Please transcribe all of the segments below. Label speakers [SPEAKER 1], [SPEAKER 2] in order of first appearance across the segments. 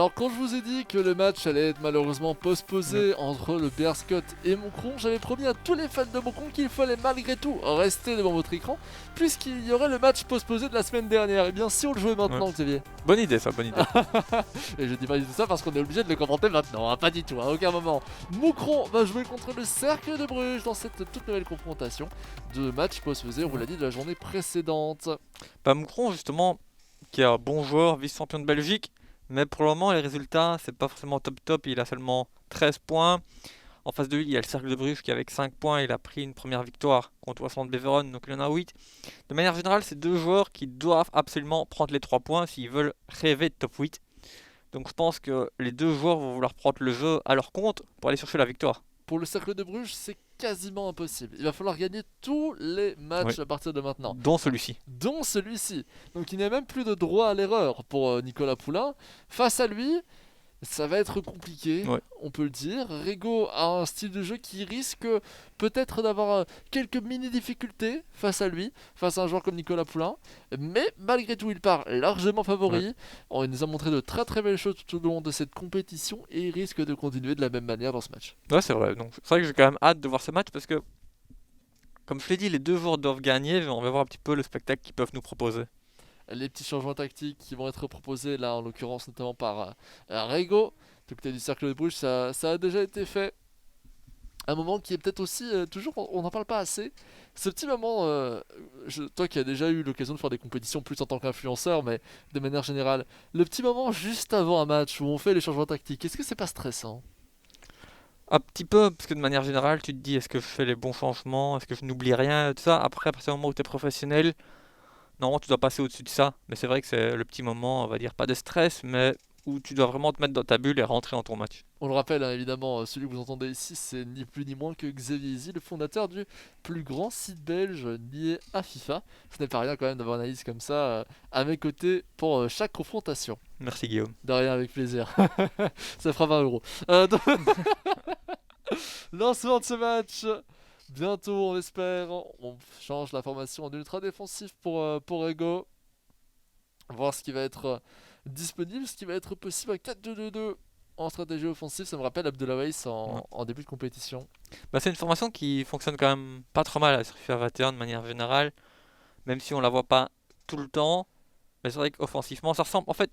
[SPEAKER 1] Alors quand je vous ai dit que le match allait être malheureusement postposé entre le Bearscott et Moucron, j'avais promis à tous les fans de Moucron qu'il fallait malgré tout rester devant votre écran, puisqu'il y aurait le match postposé de la semaine dernière. Et bien si on le jouait maintenant, Xavier.
[SPEAKER 2] Bonne idée ça, bonne idée.
[SPEAKER 1] Et je dis pas du tout ça parce qu'on est obligé de le commenter maintenant, hein, pas du tout, à aucun moment. Moucron va jouer contre le Cercle de Bruges dans cette toute nouvelle confrontation de match postposé, on vous l'a dit, de la journée précédente.
[SPEAKER 2] Moucron justement, qui est un bon joueur, vice-champion de Belgique, mais pour le moment les résultats c'est pas forcément top, il a seulement 13 points. En face de lui il y a le Cercle de Bruges qui avec 5 points, il a pris une première victoire contre Waasland Beveren, donc il en a 8. De manière générale c'est deux joueurs qui doivent absolument prendre les 3 points s'ils veulent rêver de top 8. Donc je pense que les deux joueurs vont vouloir prendre le jeu à leur compte pour aller chercher la victoire.
[SPEAKER 1] Pour le Cercle de Bruges, c'est quasiment impossible. Il va falloir gagner tous les matchs à partir de maintenant.
[SPEAKER 2] Dont celui-ci.
[SPEAKER 1] Dont celui-ci. Donc il n'y a même plus de droit à l'erreur pour Nicolas Poulain. Face à lui, ça va être compliqué, on peut le dire. Rego a un style de jeu qui risque peut-être d'avoir quelques mini-difficultés face à lui, face à un joueur comme Nicolas Poulain. Mais malgré tout, il part largement favori. Il nous a montré de très très belles choses tout au long de cette compétition et il risque de continuer de la même manière dans ce match.
[SPEAKER 2] Ouais, c'est vrai. Donc, c'est vrai que j'ai quand même hâte de voir ce match parce que, comme je l'ai dit, les deux joueurs doivent gagner. On va voir un petit peu le spectacle qu'ils peuvent nous proposer.
[SPEAKER 1] Les petits changements tactiques qui vont être proposés là en l'occurrence notamment par Rego du côté du Cercle de Bruges, ça a déjà été fait. Un moment qui est peut-être aussi toujours, on n'en parle pas assez, ce petit moment, toi qui as déjà eu l'occasion de faire des compétitions plus en tant qu'influenceur mais de manière générale, le petit moment juste avant un match où on fait les changements tactiques, est-ce que c'est pas stressant?
[SPEAKER 2] Un petit peu, parce que de manière générale tu te dis est-ce que je fais les bons changements, est-ce que je n'oublie rien, tout ça. Après à partir du moment où tu es professionnel, normalement tu dois passer au-dessus de ça, mais c'est vrai que c'est le petit moment, on va dire, pas de stress, mais où tu dois vraiment te mettre dans ta bulle et rentrer dans ton match.
[SPEAKER 1] On le rappelle, hein, évidemment, celui que vous entendez ici, c'est ni plus ni moins que Xavier Easy, le fondateur du plus grand site belge lié à FIFA. Ce n'est pas rien quand même d'avoir une analyse comme ça à mes côtés pour chaque confrontation.
[SPEAKER 2] Merci Guillaume.
[SPEAKER 1] De rien, avec plaisir. Ça fera 20 €. Lancement de ce match. Bientôt, on espère. On change la formation en ultra défensif pour Ego. Voir ce qui va être disponible, ce qui va être possible. 4-2-2-2 en stratégie offensive. Ça me rappelle Abdoulaye en début de compétition.
[SPEAKER 2] C'est une formation qui fonctionne quand même pas trop mal sur FIFA 21 de manière générale. Même si on la voit pas tout le temps. Mais c'est vrai qu'offensivement, ça ressemble. En fait,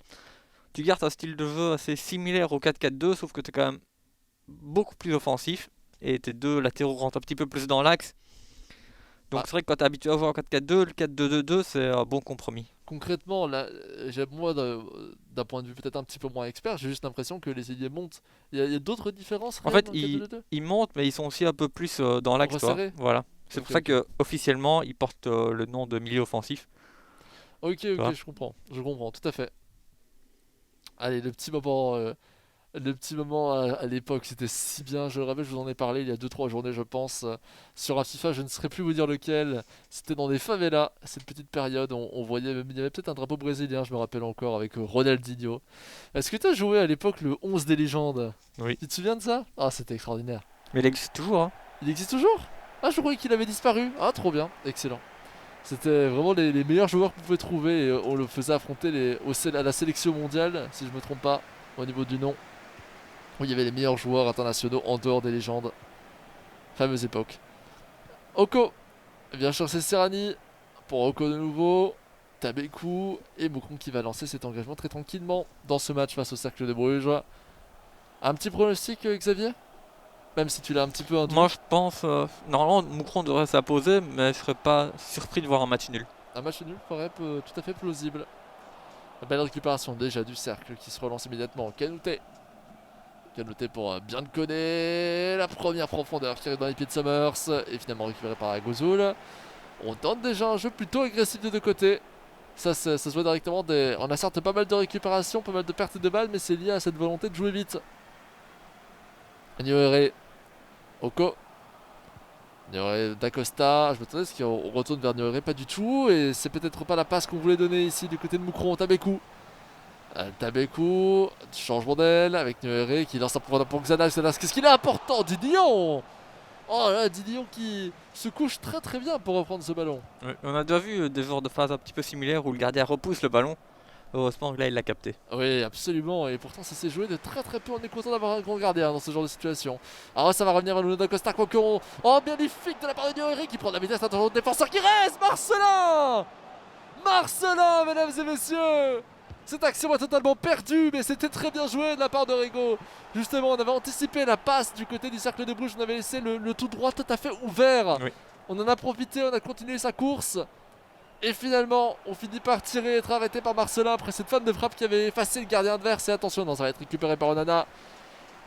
[SPEAKER 2] tu gardes un style de jeu assez similaire au 4-4-2, sauf que tu es quand même beaucoup plus offensif. Et tes deux latéraux rentrent un petit peu plus dans l'axe. Donc c'est vrai que quand tu es habitué à jouer en 4-4-2, le 4-2-2-2 c'est un bon compromis.
[SPEAKER 1] Concrètement, là, moi, d'un point de vue peut-être un petit peu moins expert, j'ai juste l'impression que les ailiers montent. Il y a d'autres différences
[SPEAKER 2] en fait, ils montent, mais ils sont aussi un peu plus dans l'axe. Voilà. C'est pour ça que officiellement, ils portent le nom de milieu offensif.
[SPEAKER 1] Ok, je comprends, tout à fait. Allez, le petit moment à l'époque, c'était si bien. Je le rappelle, je vous en ai parlé il y a 2-3 journées, je pense. Sur un FIFA, je ne saurais plus vous dire lequel. C'était dans des favelas, cette petite période. On voyait, il y avait peut-être un drapeau brésilien, je me rappelle encore, avec Ronaldinho. Est-ce que tu as joué à l'époque le 11 des légendes?
[SPEAKER 2] Oui.
[SPEAKER 1] Tu te souviens de ça? Ah, c'était extraordinaire.
[SPEAKER 2] Mais il existe toujours, hein.
[SPEAKER 1] Il existe toujours? Ah, je croyais qu'il avait disparu. Ah, trop bien, excellent. C'était vraiment les meilleurs joueurs qu'on pouvait trouver. Et on le faisait affronter à la sélection mondiale, si je me trompe pas, au niveau du nom. Où il y avait les meilleurs joueurs internationaux en dehors des légendes. Fameuse époque. Oko vient chercher Serrani. Pour Oko de nouveau. Tabekou et Moucron qui va lancer cet engagement très tranquillement dans ce match face au Cercle de Bruges. Un petit pronostic, Xavier? Même si tu l'as un petit peu induit.
[SPEAKER 2] Moi je pense, normalement Moucron devrait s'imposer, mais je serais pas surpris de voir un match nul.
[SPEAKER 1] Un match nul paraît tout à fait plausible. Belle récupération déjà du Cercle qui se relance immédiatement. Kanouté pour bien le connaître. La première profondeur qui arrive dans les pieds de Summers. Et finalement récupéré par Agozoul. On tente déjà un jeu plutôt agressif des deux côtés. Ça se voit directement. On a certes pas mal de récupération, pas mal de pertes de balles, mais c'est lié à cette volonté de jouer vite. Nioere. Oko. Nioere d'Acosta. Je me demandais est-ce qu'on retourne vers Nioere? Pas du tout. Et c'est peut-être pas la passe qu'on voulait donner ici du côté de Moucron. Tabekou. Tabekou, changement d'aile avec Nioere qui lance un profondeur pour Xanas. Qu'est-ce qu'il est important, Didion! Oh là, Didion qui se couche très très bien pour reprendre ce ballon.
[SPEAKER 2] Oui, on a déjà vu des genres de phases un petit peu similaires où le gardien repousse le ballon. Heureusement que là, il l'a capté.
[SPEAKER 1] Oui, absolument, et pourtant ça s'est joué de très très peu. On est content d'avoir un grand gardien dans ce genre de situation. Alors ça va revenir à Nuno da Costa Coqueron. Oh, magnifique de la part de Nioeri qui prend de la vitesse. Attention au défenseur qui reste. Marcelin, Marcelin, mesdames et messieurs. Cette action est totalement perdue, mais c'était très bien joué de la part de Rego. Justement, on avait anticipé la passe du côté du cercle de Bruges. On avait laissé le tout droit tout à fait ouvert.
[SPEAKER 2] Oui.
[SPEAKER 1] On en a profité, on a continué sa course. Et finalement, on finit par tirer et être arrêté par Marcelin après cette fin de frappe qui avait effacé le gardien adverse. Et attention, non, ça va être récupéré par Onana.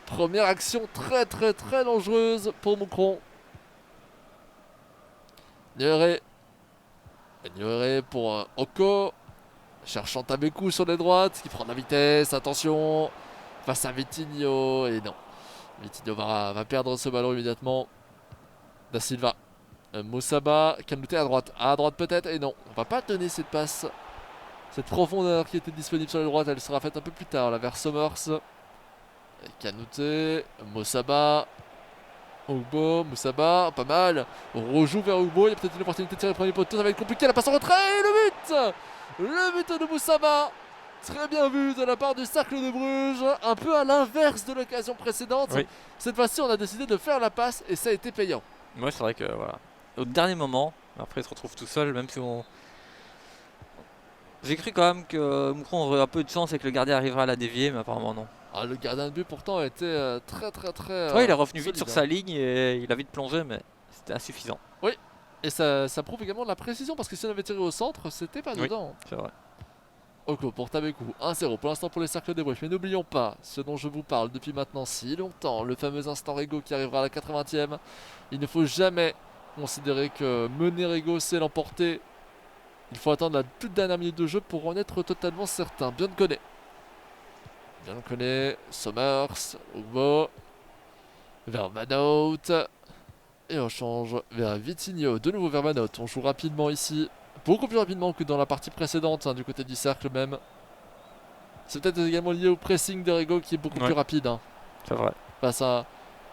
[SPEAKER 1] Première action très très très dangereuse pour Moucron. Nioré pour Oko. Cherchant Tabekou sur les droites, qui prend de la vitesse. Attention, face à Vitinho. Et non, Vitinho va perdre ce ballon immédiatement. Da Silva. Moussaba, Kanouté à droite peut-être, et non, on va pas donner cette passe, cette profondeur qui était disponible sur la droite, elle sera faite un peu plus tard, là vers Somers. Kanouté, Moussaba, Ugbo, Moussaba, pas mal, on rejoue vers Ugbo, il y a peut-être une opportunité de tirer le premier poteau, ça va être compliqué, la passe en retrait, et le but de Moussaba, très bien vu de la part du cercle de Bruges, un peu à l'inverse de l'occasion précédente.
[SPEAKER 2] Oui.
[SPEAKER 1] Cette fois-ci on a décidé de faire la passe et ça a été payant.
[SPEAKER 2] Moi, c'est vrai que voilà. Au dernier moment, après il se retrouve tout seul, même si on. J'ai cru quand même que Moucron aurait un peu de chance et que le gardien arrivera à la dévier, mais apparemment non.
[SPEAKER 1] Ah, le gardien de but pourtant était très très très
[SPEAKER 2] Ouais, il est revenu vite
[SPEAKER 1] solide,
[SPEAKER 2] sur sa ligne et il a vite plongé, mais c'était insuffisant.
[SPEAKER 1] Oui, et ça prouve également de la précision parce que si on avait tiré au centre, c'était pas
[SPEAKER 2] Oui.
[SPEAKER 1] dedans.
[SPEAKER 2] C'est vrai.
[SPEAKER 1] Oko pour Tabekou, 1-0 pour l'instant pour les cercles de Bruges. Mais n'oublions pas ce dont je vous parle depuis maintenant si longtemps, le fameux instant Rego qui arrivera à la 80e. Il ne faut jamais considérer que mener Rego c'est l'emporter. Il faut attendre la toute dernière minute de jeu pour en être totalement certain. Bien le connaît, Somers, Ugbo, vers Manout. Et on change vers Vitinho, de nouveau vers Manout. On joue rapidement ici, beaucoup plus rapidement que dans la partie précédente, hein, du côté du cercle même. C'est peut-être également lié au pressing de Rego qui est beaucoup plus rapide. Hein,
[SPEAKER 2] c'est vrai.
[SPEAKER 1] face à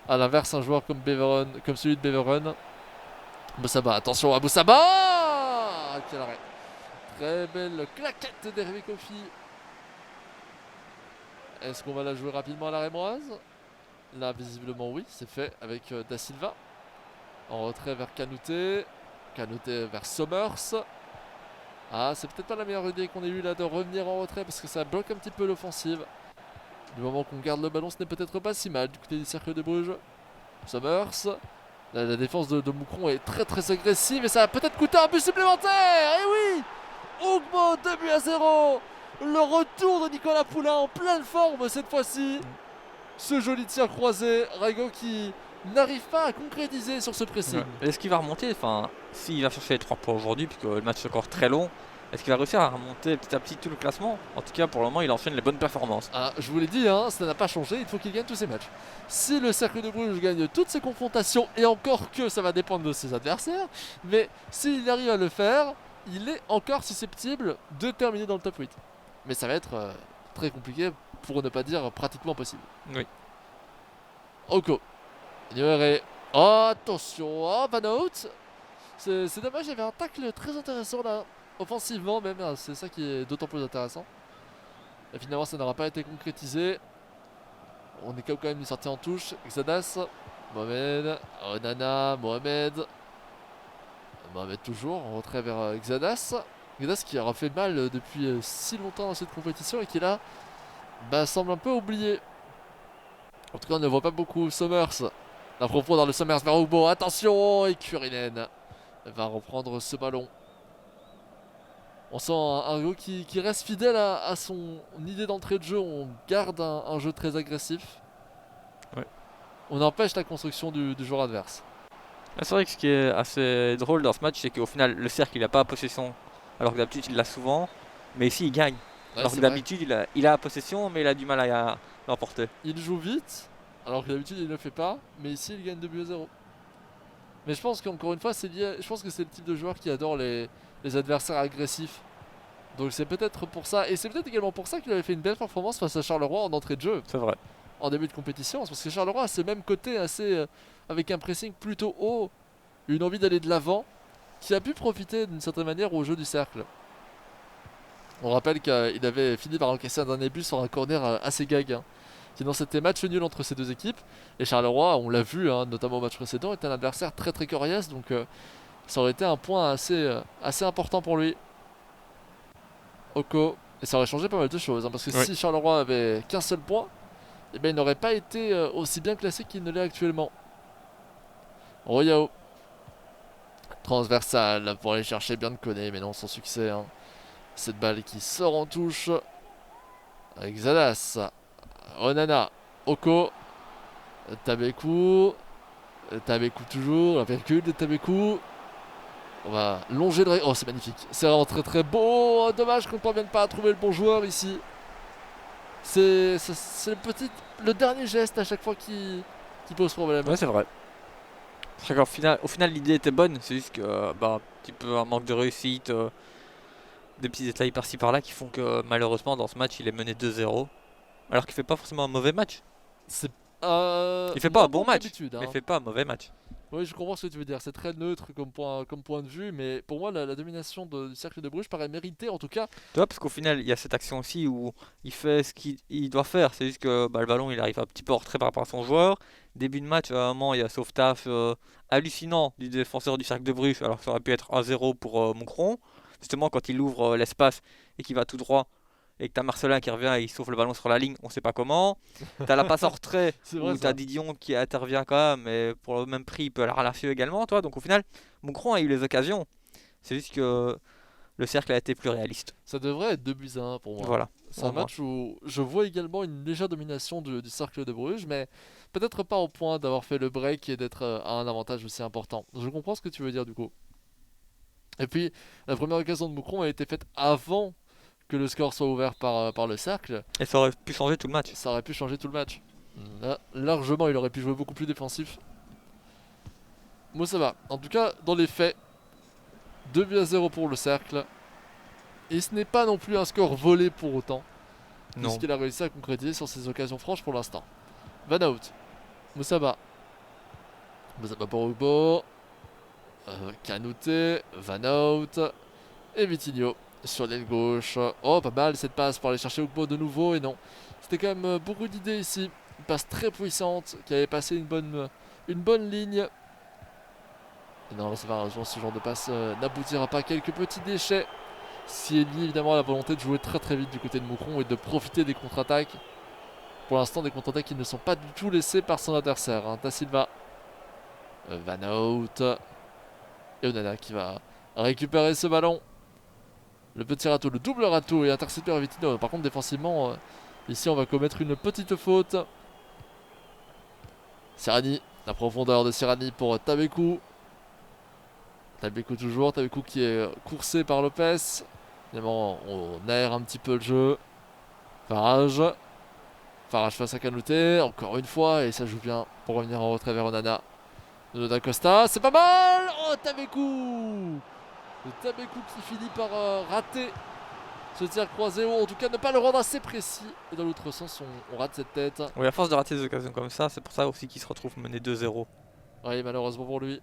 [SPEAKER 1] l'inverse, un joueur comme Beveren, comme celui de Beveren. Moussaba, attention à Moussaba. Quel arrêt. Très belle claquette d'Hervé Kofi. Est-ce qu'on va la jouer rapidement à la rémoise? Là, visiblement, oui, c'est fait avec Da Silva. En retrait vers Kanouté. Kanouté vers Somers. Ah, c'est peut-être pas la meilleure idée qu'on ait eue là de revenir en retrait parce que ça bloque un petit peu l'offensive. Du moment qu'on garde le ballon, ce n'est peut-être pas si mal du côté du cercle de Bruges. Somers. La défense de Moucron est très très agressive et ça va peut-être coûter un but supplémentaire. Et oui, Ugbo 2-0. Le retour de Nicolas Poulain en pleine forme cette fois-ci. Ce joli tir croisé, Rego qui n'arrive pas à concrétiser sur ce pressing.
[SPEAKER 2] Est-ce qu'il va remonter? Enfin, s'il va chercher les 3 points aujourd'hui, puisque le match est encore très long, est-ce qu'il va réussir à remonter petit à petit tout le classement? En tout cas, pour le moment, il enchaîne les bonnes performances.
[SPEAKER 1] Ah, je vous l'ai dit, hein, ça n'a pas changé, il faut qu'il gagne tous ses matchs. Si le cercle de Bruges gagne toutes ses confrontations, et encore que ça va dépendre de ses adversaires, mais s'il arrive à le faire, il est encore susceptible de terminer dans le top 8. Mais ça va être très compliqué, pour ne pas dire pratiquement impossible.
[SPEAKER 2] Oui.
[SPEAKER 1] Oko. Ignoré. Oh, attention, oh, Vanout. C'est dommage, il y avait un tacle très intéressant là, offensivement même, hein, c'est ça qui est d'autant plus intéressant. Et finalement, ça n'aura pas été concrétisé. On est quand même sorti en touche. Xadas, Mohamed, Onana, Mohamed. Mohamed toujours, en retrait vers Xadas. Xadas qui aura fait mal depuis si longtemps dans cette compétition et qui là semble un peu oublié. En tout cas, on ne voit pas beaucoup. Somers, la profondeur de Somers vers Ugbo. Attention, et Kurinen va reprendre ce ballon. On sent un Rio qui reste fidèle à son idée d'entrée de jeu. On garde un jeu très agressif.
[SPEAKER 2] Ouais.
[SPEAKER 1] On empêche la construction du joueur adverse.
[SPEAKER 2] C'est vrai que ce qui est assez drôle dans ce match, c'est qu'au final, le cercle, il n'a pas la possession, alors que d'habitude, il l'a souvent. Mais ici, il gagne.
[SPEAKER 1] Ouais,
[SPEAKER 2] alors que d'habitude, il a la possession, mais il a du mal à l'emporter.
[SPEAKER 1] Il joue vite, alors que d'habitude, il ne le fait pas. Mais ici, il gagne 2-0. Mais je pense qu'encore une fois, c'est lié. Je pense que c'est le type de joueur qui adore les adversaires agressifs. Donc c'est peut-être pour ça. Et c'est peut-être également pour ça qu'il avait fait une belle performance face à Charleroi en entrée de jeu.
[SPEAKER 2] C'est vrai.
[SPEAKER 1] En début de compétition. C'est parce que Charleroi a ce même côté assez. Avec un pressing plutôt haut. Une envie d'aller de l'avant. Qui a pu profiter d'une certaine manière au jeu du cercle. On rappelle qu'il avait fini par encaisser un dernier but sur un corner assez gag, hein. Sinon c'était match nul entre ces deux équipes. Et Charleroi, on l'a vu, hein, notamment au match précédent, était un adversaire très très coriace. Donc ça aurait été un point assez important pour lui. Oko. Et ça aurait changé pas mal de choses, hein, parce que
[SPEAKER 2] Oui.
[SPEAKER 1] si Charleroi avait qu'un seul point, eh ben, il n'aurait pas été aussi bien classé qu'il ne l'est actuellement. Royao. Transversal pour aller chercher bien de Koné, mais non, sans succès, hein. Cette balle qui sort en touche. Avec Zadas. Onana. Oko. Tabekou. Tabekou toujours. La virgule de Tabekou. On va longer le... Oh, c'est magnifique. C'est vraiment très très beau. Oh, dommage qu'on ne parvienne pas à trouver le bon joueur ici. C'est le dernier geste à chaque fois qui pose problème.
[SPEAKER 2] Ouais, c'est vrai. C'est qu'au final, l'idée était bonne. C'est juste que, bah, un petit peu un manque de réussite, des petits détails par-ci par-là qui font que malheureusement dans ce match il est mené 2-0. Alors qu'il fait pas forcément un mauvais match.
[SPEAKER 1] C'est
[SPEAKER 2] Il fait pas un
[SPEAKER 1] moins
[SPEAKER 2] bon
[SPEAKER 1] que
[SPEAKER 2] match,
[SPEAKER 1] d'habitude,
[SPEAKER 2] mais
[SPEAKER 1] hein.
[SPEAKER 2] il fait pas un mauvais match.
[SPEAKER 1] Oui, je comprends ce que tu veux dire. C'est très neutre comme point de vue, mais pour moi, la domination du cercle de Bruges paraît méritée, en tout cas.
[SPEAKER 2] Tu vois, parce qu'au final, il y a cette action aussi où il fait ce qu'il doit faire. C'est juste que bah, le ballon, il arrive un petit peu en retrait par rapport à son joueur. Début de match, à un moment, il y a sauvetage hallucinant du défenseur du cercle de Bruges, alors que ça aurait pu être 1-0 pour Moucron. Justement, quand il ouvre l'espace et qu'il va tout droit, et que t'as Marcelin qui revient et il sauve le ballon sur la ligne, on sait pas comment. T'as la passe en retrait
[SPEAKER 1] C'est
[SPEAKER 2] où
[SPEAKER 1] vrai
[SPEAKER 2] t'as
[SPEAKER 1] ça.
[SPEAKER 2] Didion qui intervient quand même, mais pour le même prix, il peut la relâcher également. Toi. Donc au final, Moucron a eu les occasions. C'est juste que le cercle a été plus réaliste.
[SPEAKER 1] Ça devrait être 2-1 pour moi.
[SPEAKER 2] Voilà.
[SPEAKER 1] C'est
[SPEAKER 2] Au
[SPEAKER 1] un
[SPEAKER 2] moins.
[SPEAKER 1] match où je vois également une légère domination du cercle de Bruges, mais peut-être pas au point d'avoir fait le break et d'être à un avantage aussi important. Je comprends ce que tu veux dire du coup. Et puis, la première occasion de Moucron a été faite avant que le score soit ouvert par le cercle.
[SPEAKER 2] Et ça aurait pu changer tout le match.
[SPEAKER 1] Ça aurait pu changer tout le match. Là, largement, il aurait pu jouer beaucoup plus défensif. Moi, ça va. En tout cas, dans les faits, 2-0 pour le cercle. Et ce n'est pas non plus un score volé pour autant,
[SPEAKER 2] Non.
[SPEAKER 1] puisqu'il a réussi à concrétiser sur ses occasions franches pour l'instant. Van Out. Moussaba. Moussaba pour Ugbo. Kanouté. Van Out. Et Vitinho sur l'aile gauche. Oh, pas mal cette passe pour aller chercher Ugbo de nouveau. Et non. C'était quand même beaucoup d'idées ici. Une passe très puissante qui avait passé une bonne ligne. Et non, c'est malheureusement ce genre de passe n'aboutira pas. Quelques petits déchets. Si est lié évidemment à la volonté de jouer très très vite du côté de Moucron et de profiter des contre-attaques. Pour l'instant, des contre-attaques qui ne sont pas du tout laissées par son adversaire, hein. Da Silva. Van Out. Et Onana qui va récupérer ce ballon. Le petit râteau, le double râteau et intercepteur à Vitinho. Par contre, défensivement, ici on va commettre une petite faute. Serrani, la profondeur de Serrani pour Tabekou. Tabekou toujours, Tabekou qui est coursé par Lopez. Évidemment, on aère un petit peu le jeu. Farage. Farage face à Kanouté, encore une fois, et ça joue bien pour revenir en retrait vers Onana. Da Costa, c'est pas mal. Oh, Tabekou. Le Tabekou qui finit par rater ce tir croisé, ou en tout cas ne pas le rendre assez précis. Et dans l'autre sens, on rate cette tête.
[SPEAKER 2] Oui, à force de rater des occasions comme ça, c'est pour ça aussi qu'il se retrouve mené 2-0.
[SPEAKER 1] Oui, malheureusement pour lui.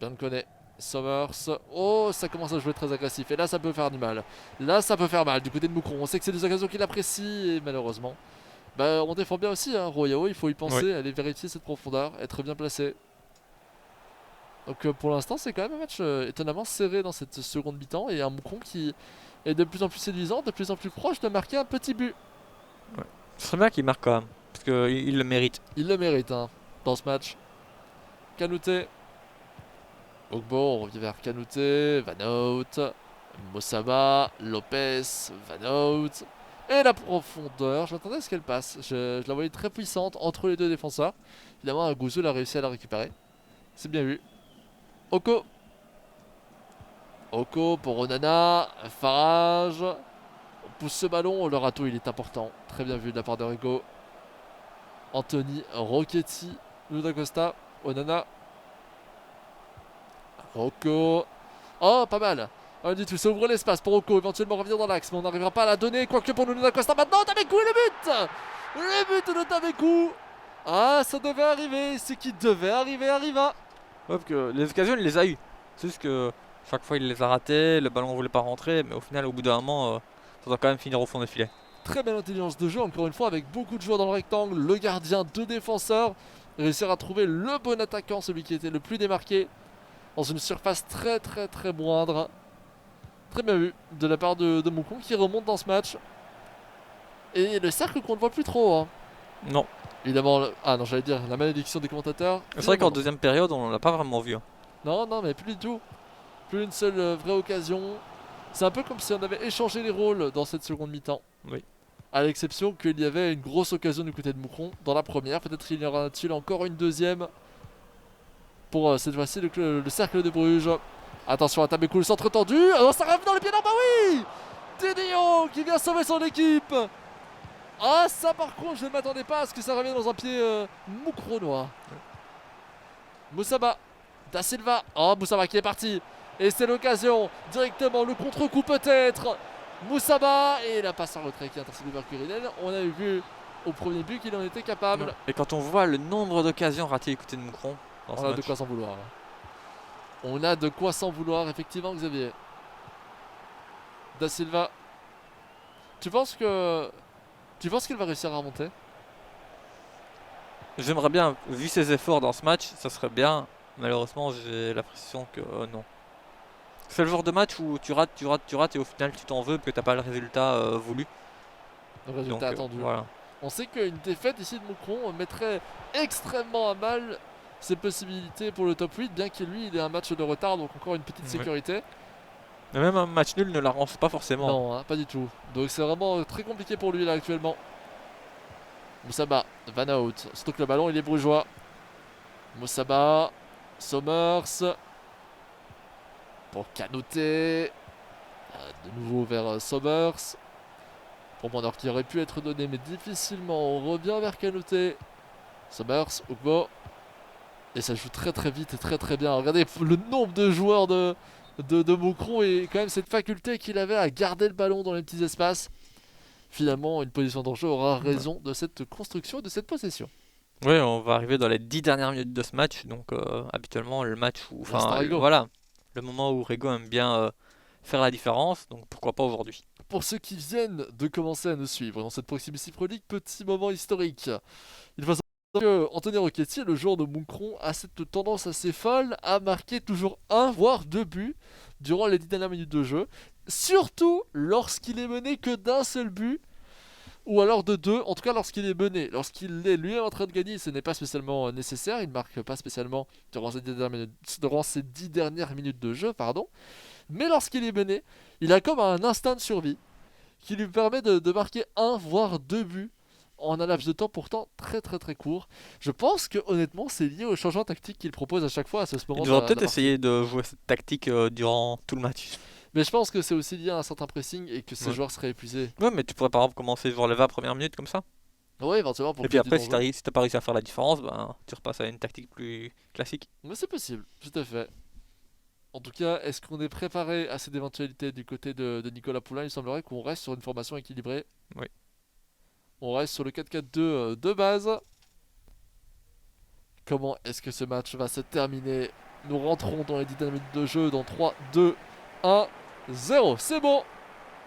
[SPEAKER 1] Bien le connaît. Summers. Oh, ça commence à jouer très agressif. Et là, ça peut faire du mal. Là, ça peut faire mal du côté de Moucron. On sait que c'est des occasions qu'il apprécie. Et malheureusement, bah, on défend bien aussi, hein. Royao, il faut y penser.
[SPEAKER 2] Oui.
[SPEAKER 1] Aller vérifier cette profondeur. Être bien placé. Donc pour l'instant, c'est quand même un match étonnamment serré dans cette seconde mi-temps. Et un Moucron qui est de plus en plus séduisant, de plus en plus proche de marquer un petit but.
[SPEAKER 2] Ce serait bien qu'il marque quand même, parce qu'il le mérite.
[SPEAKER 1] Il le mérite, hein, dans ce match. Kanouté. Ogbo, on revient vers Kanouté, Van Out, Mossaba, Lopez, Van Out. Et la profondeur, je m'attendais à ce qu'elle passe. Je la voyais très puissante entre les deux défenseurs. Évidemment, Aguzo a réussi à la récupérer. C'est bien vu. Oko. Oko pour Onana, Farage. On pousse ce ballon, le râteau il est important. Très bien vu de la part de Rigo. Anthony, Rocchetti, Da Costa, Onana. Rocco. Oh, pas mal. Rien du tout. Ça ouvre l'espace pour Rocco. Éventuellement revenir dans l'axe. Mais on n'arrivera pas à la donner. Quoique pour Nuno da Costa maintenant. Tabekou et le but. Le but de Tabekou. Ah, ça devait arriver. Ce qui devait arriver arriva.
[SPEAKER 2] Ouais, parce que les occasions, il les a eues. C'est juste que Chaque fois, il les a ratés, le ballon voulait pas rentrer, mais au final, au bout d'un moment, ça doit quand même finir au fond des filets.
[SPEAKER 1] Très belle intelligence de jeu, encore une fois, avec beaucoup de joueurs dans le rectangle, le gardien, deux défenseurs. Réussir à trouver le bon attaquant, celui qui était le plus démarqué, dans une surface très très très moindre. Très bien vu de la part de Moukon qui remonte dans ce match. Et le cercle qu'on ne voit plus trop. Hein.
[SPEAKER 2] Non.
[SPEAKER 1] Évidemment, ah non, j'allais dire la malédiction des commentateurs.
[SPEAKER 2] C'est vrai qu'en deuxième période, on l'a pas vraiment vu. Hein.
[SPEAKER 1] Non, non, mais plus du tout. Plus une seule vraie occasion. C'est un peu comme si on avait échangé les rôles dans cette seconde mi-temps.
[SPEAKER 2] Oui.
[SPEAKER 1] À l'exception qu'il y avait une grosse occasion du côté de Moucron dans la première. Peut-être qu'il y en aura-t-il encore une deuxième pour cette fois-ci le cercle de Bruges. Attention à Tabekou, le centre tendu. Oh, ça revient dans le pied d'en bas, oui. Didion qui vient sauver son équipe. Ah, ça par contre, je ne m'attendais pas à ce que ça revienne dans un pied moucronois. Moussaba, Da Silva. Oh, Moussaba qui est parti. Et c'est l'occasion. Directement, le contre-coup peut-être. Moussaba. Et la passe en retrait qui intercepte Mercurinel. On avait vu au premier but qu'il en était capable.
[SPEAKER 2] Et quand on voit le nombre d'occasions ratées du côté de Moucron,
[SPEAKER 1] on a de quoi s'en vouloir. On a de quoi s'en vouloir, effectivement, Xavier. Da Silva. Tu penses qu'il va réussir à remonter?
[SPEAKER 2] J'aimerais bien, vu ses efforts dans ce match, ça serait bien. Malheureusement, j'ai l'impression que non. C'est le genre de match où tu rates et au final tu t'en veux parce que t'as pas le résultat voulu.
[SPEAKER 1] Le résultat attendu.
[SPEAKER 2] Voilà.
[SPEAKER 1] On sait qu'une défaite ici de Moucron mettrait extrêmement à mal ses possibilités pour le top 8, bien qu'il lui il ait un match de retard, donc encore une petite sécurité.
[SPEAKER 2] Mais même un match nul ne l'arrange pas forcément.
[SPEAKER 1] Non, hein, pas du tout. Donc c'est vraiment très compliqué pour lui là actuellement. Moussaba, Van Out, surtout que le ballon il est brugeois. Moussaba, Somers. Pour Kanouté. De nouveau vers Somers. Pour un qui aurait pu être donné, mais difficilement. On revient vers Kanouté. Somers, Ugbo. Et ça joue très très vite et très très bien. Regardez le nombre de joueurs de Moucron et quand même cette faculté qu'il avait à garder le ballon dans les petits espaces. Finalement, une position d'enjeu aura raison de cette construction et de cette possession.
[SPEAKER 2] Oui, on va arriver dans les 10 dernières minutes de ce match. Donc habituellement, le match où... Enfin,
[SPEAKER 1] Rego.
[SPEAKER 2] voilà. Le moment où Rego aime bien faire la différence. Donc pourquoi pas aujourd'hui.
[SPEAKER 1] Pour ceux qui viennent de commencer à nous suivre dans cette Proximity Pro League, petit moment historique. Il faut savoir que Anthony Rocchetti, le joueur de Moucron, a cette tendance assez folle à marquer toujours un voire deux buts durant les 10 dernières minutes de jeu. Surtout lorsqu'il est mené que d'un seul but. Ou alors de deux, en tout cas lorsqu'il est mené. Lorsqu'il est lui-même en train de gagner, ce n'est pas spécialement nécessaire. Il ne marque pas spécialement durant ces 10 dernières minutes de jeu. Mais lorsqu'il est mené, il a comme un instinct de survie qui lui permet de marquer un voire deux buts en un laps de temps pourtant très très très court. Je pense que honnêtement c'est lié au changement tactique qu'il propose à chaque fois à ce moment.
[SPEAKER 2] Il devrait peut-être essayer de jouer cette tactique durant tout le match.
[SPEAKER 1] Mais je pense que c'est aussi lié à un certain pressing et que ces joueurs seraient épuisés.
[SPEAKER 2] Ouais, mais tu pourrais par exemple commencer genre les 20 premières minutes comme ça.
[SPEAKER 1] Ouais, éventuellement pour.
[SPEAKER 2] Et puis après, si t'as pas réussi à faire la différence, ben, tu repasses à une tactique plus classique.
[SPEAKER 1] Mais c'est possible, tout à fait. En tout cas, est-ce qu'on est préparé à cette éventualité du côté de Nicolas Poulain? Il semblerait qu'on reste sur une formation équilibrée.
[SPEAKER 2] Oui.
[SPEAKER 1] On reste sur le 4-4-2 de base. Comment est-ce que ce match va se terminer? Nous rentrons dans les 10 dernières minutes de jeu dans 3, 2, 1, 0. C'est bon.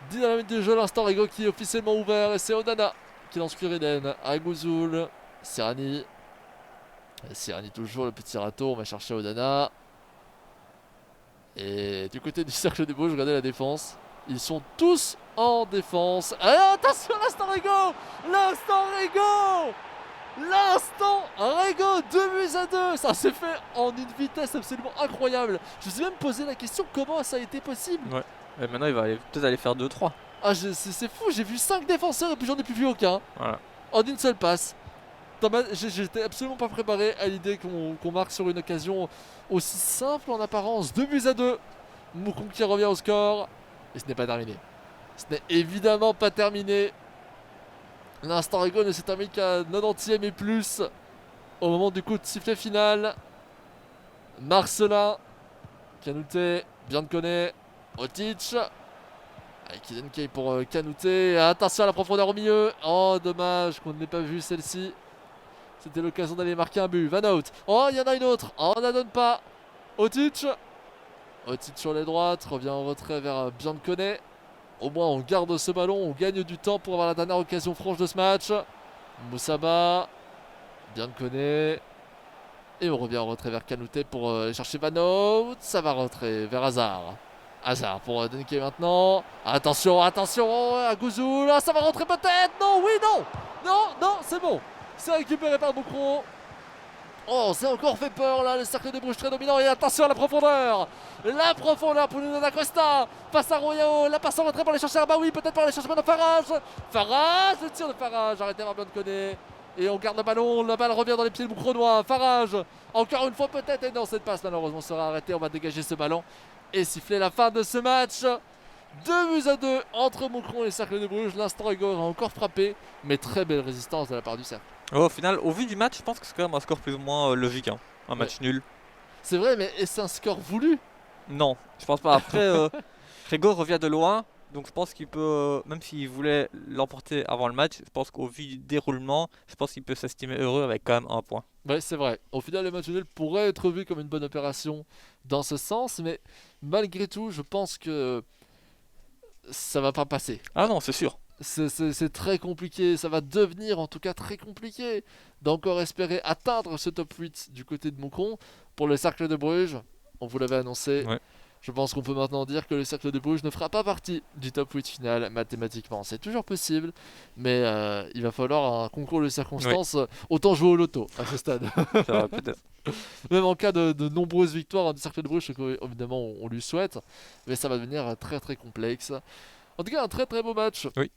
[SPEAKER 1] 10 dernières minutes de jeu, l'instant Rego qui est officiellement ouvert. Et c'est Onana qui lance Kuriden. Agouzoul. Serrani. Serrani toujours, le petit râteau. On va chercher Onana. Et du côté du cercle des Bruges, regardez la défense. Ils sont tous en défense. Et attention, l'instant Rego. L'instant Rego. L'instant Rego, 2-2. Ça s'est fait en une vitesse absolument incroyable. Je me suis même posé la question comment ça a été possible.
[SPEAKER 2] Ouais. Et maintenant il va peut-être aller faire 2-3.
[SPEAKER 1] Ah c'est fou, j'ai vu 5 défenseurs et puis j'en ai plus vu aucun.
[SPEAKER 2] Voilà.
[SPEAKER 1] En une seule passe. J'étais absolument pas préparé à l'idée qu'on marque sur une occasion aussi simple en apparence. 2-2. Moukon qui revient au score. Et ce n'est pas terminé. Ce n'est évidemment pas terminé. L'instant Rego ne s'est terminé qu'à 90e et plus. Au moment du coup de sifflet final. Marcelin. Kanouté. Biancone. Otic. Kidenkei pour Kanouté. Attention à la profondeur au milieu. Oh, dommage qu'on n'ait pas vu celle-ci. C'était l'occasion d'aller marquer un but. Van Out. Oh, il y en a une autre. Oh, on n'en donne pas. Otic. Otic sur les droites, revient en retrait vers Biancone. Au moins on garde ce ballon, on gagne du temps pour avoir la dernière occasion franche de ce match. Moussaba, Biancone. Et on revient en retrait vers Kanouté pour aller chercher Van Hout. Ça va retrait vers Hazard. Hazard pour Denke maintenant. Attention, attention, à Gouzoul. Ça va rentrer peut-être. Non, oui, non. Non, non, c'est bon. C'est récupéré par Boucron. Oh, c'est encore fait peur là, le cercle de Bruges très dominant. Et attention à la profondeur. La profondeur pour Nuno da Costa. Face à Royao. La passe en retrait pour aller chercher. Bah oui, peut-être pour aller chercher maintenant Farage. Farage, le tir de Farage. Arrêtez par Biancone. Et on garde le ballon. La balle revient dans les pieds de Boucronois. Farage. Encore une fois peut-être. Et non, cette passe malheureusement sera arrêtée. On va dégager ce ballon. Et siffler la fin de ce match. 2-2 entre Moucron et le cercle de Bruges. L'instant Igor a encore frappé. Mais très belle résistance de la part du cercle.
[SPEAKER 2] Au final, au vu du match, je pense que c'est quand même un score plus ou moins logique. Hein. Un match nul.
[SPEAKER 1] C'est vrai, mais est-ce un score voulu?
[SPEAKER 2] Non, je pense pas. Après, Régor revient de loin. Donc je pense qu'il peut, même s'il voulait l'emporter avant le match, je pense qu'au vu du déroulement, je pense qu'il peut s'estimer heureux avec quand même un point.
[SPEAKER 1] Ouais, c'est vrai. Au final, le match nul pourrait être vu comme une bonne opération dans ce sens, mais malgré tout, je pense que ça va pas passer.
[SPEAKER 2] Ah non, c'est sûr.
[SPEAKER 1] C'est très compliqué, ça va devenir en tout cas très compliqué d'encore espérer atteindre ce top 8 du côté de Moucron. Pour le cercle de Bruges, on vous l'avait annoncé,
[SPEAKER 2] Ouais.
[SPEAKER 1] je pense qu'on peut maintenant dire que le cercle de Bruges ne fera pas partie du top 8 final mathématiquement. C'est toujours possible, mais il va falloir un concours de circonstances. Autant jouer au loto à ce stade.
[SPEAKER 2] Ça va peut-être.
[SPEAKER 1] Même en cas de nombreuses victoires du cercle de Bruges, ce qu'évidemment on lui souhaite, mais ça va devenir très très complexe. En tout cas, un très très beau match.
[SPEAKER 2] Oui.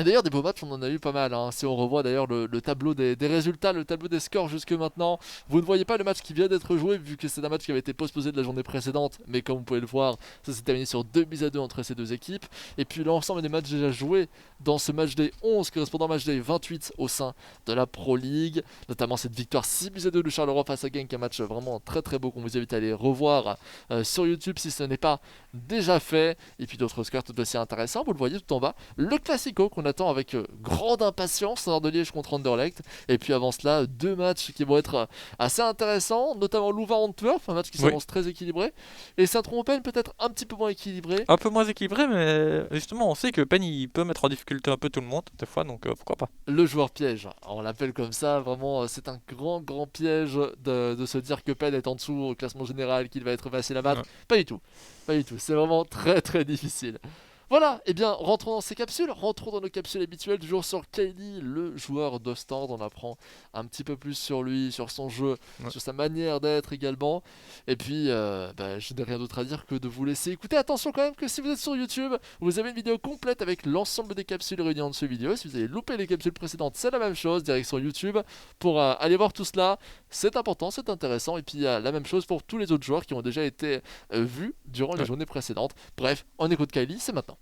[SPEAKER 1] Et d'ailleurs, des beaux matchs, on en a eu pas mal. Hein. Si on revoit d'ailleurs le tableau des résultats, le tableau des scores jusque maintenant, vous ne voyez pas le match qui vient d'être joué, vu que c'est un match qui avait été postposé de la journée précédente. Mais comme vous pouvez le voir, ça s'est terminé sur 2-2 entre ces deux équipes. Et puis l'ensemble des matchs déjà joués dans ce match des 11, correspondant au match des 28 au sein de la Pro League. Notamment cette victoire 6-2 de Charleroi face à Genk, un match vraiment très très beau qu'on vous invite à aller revoir sur YouTube si ce n'est pas déjà fait. Et puis d'autres scores tout aussi intéressants, vous le voyez tout en bas. Le Classico qu'on attend avec grande impatience, Nord de Liège contre Anderlecht. Et puis avant cela, deux matchs qui vont être assez intéressants, notamment Louvain-Antwerp, un match qui s'annonce très équilibré. Et Saint-Tropez peut-être un petit peu moins équilibré.
[SPEAKER 2] Un peu moins équilibré, mais justement, on sait que Penn il peut mettre en difficulté un peu tout le monde des fois, donc pourquoi pas.
[SPEAKER 1] Le joueur piège, on l'appelle comme ça, vraiment c'est un grand piège de se dire que Penn est en dessous au classement général, qu'il va être facile à battre. Pas du tout, c'est vraiment très très difficile. Voilà, et bien rentrons dans ces capsules, rentrons dans nos capsules habituelles, toujours sur Kylie, le joueur d'Ostende. On apprend un petit peu plus sur lui, sur son jeu, sur sa manière d'être également. Et puis, je n'ai rien d'autre à dire que de vous laisser écouter. Attention quand même que si vous êtes sur YouTube, vous avez une vidéo complète avec l'ensemble des capsules réunies en dessous vidéo. Si vous avez loupé les capsules précédentes, c'est la même chose, direction YouTube, pour aller voir tout cela. C'est important, c'est intéressant. Et puis, la même chose pour tous les autres joueurs qui ont déjà été vus durant les journées précédentes. Bref, on écoute Kylie, c'est maintenant.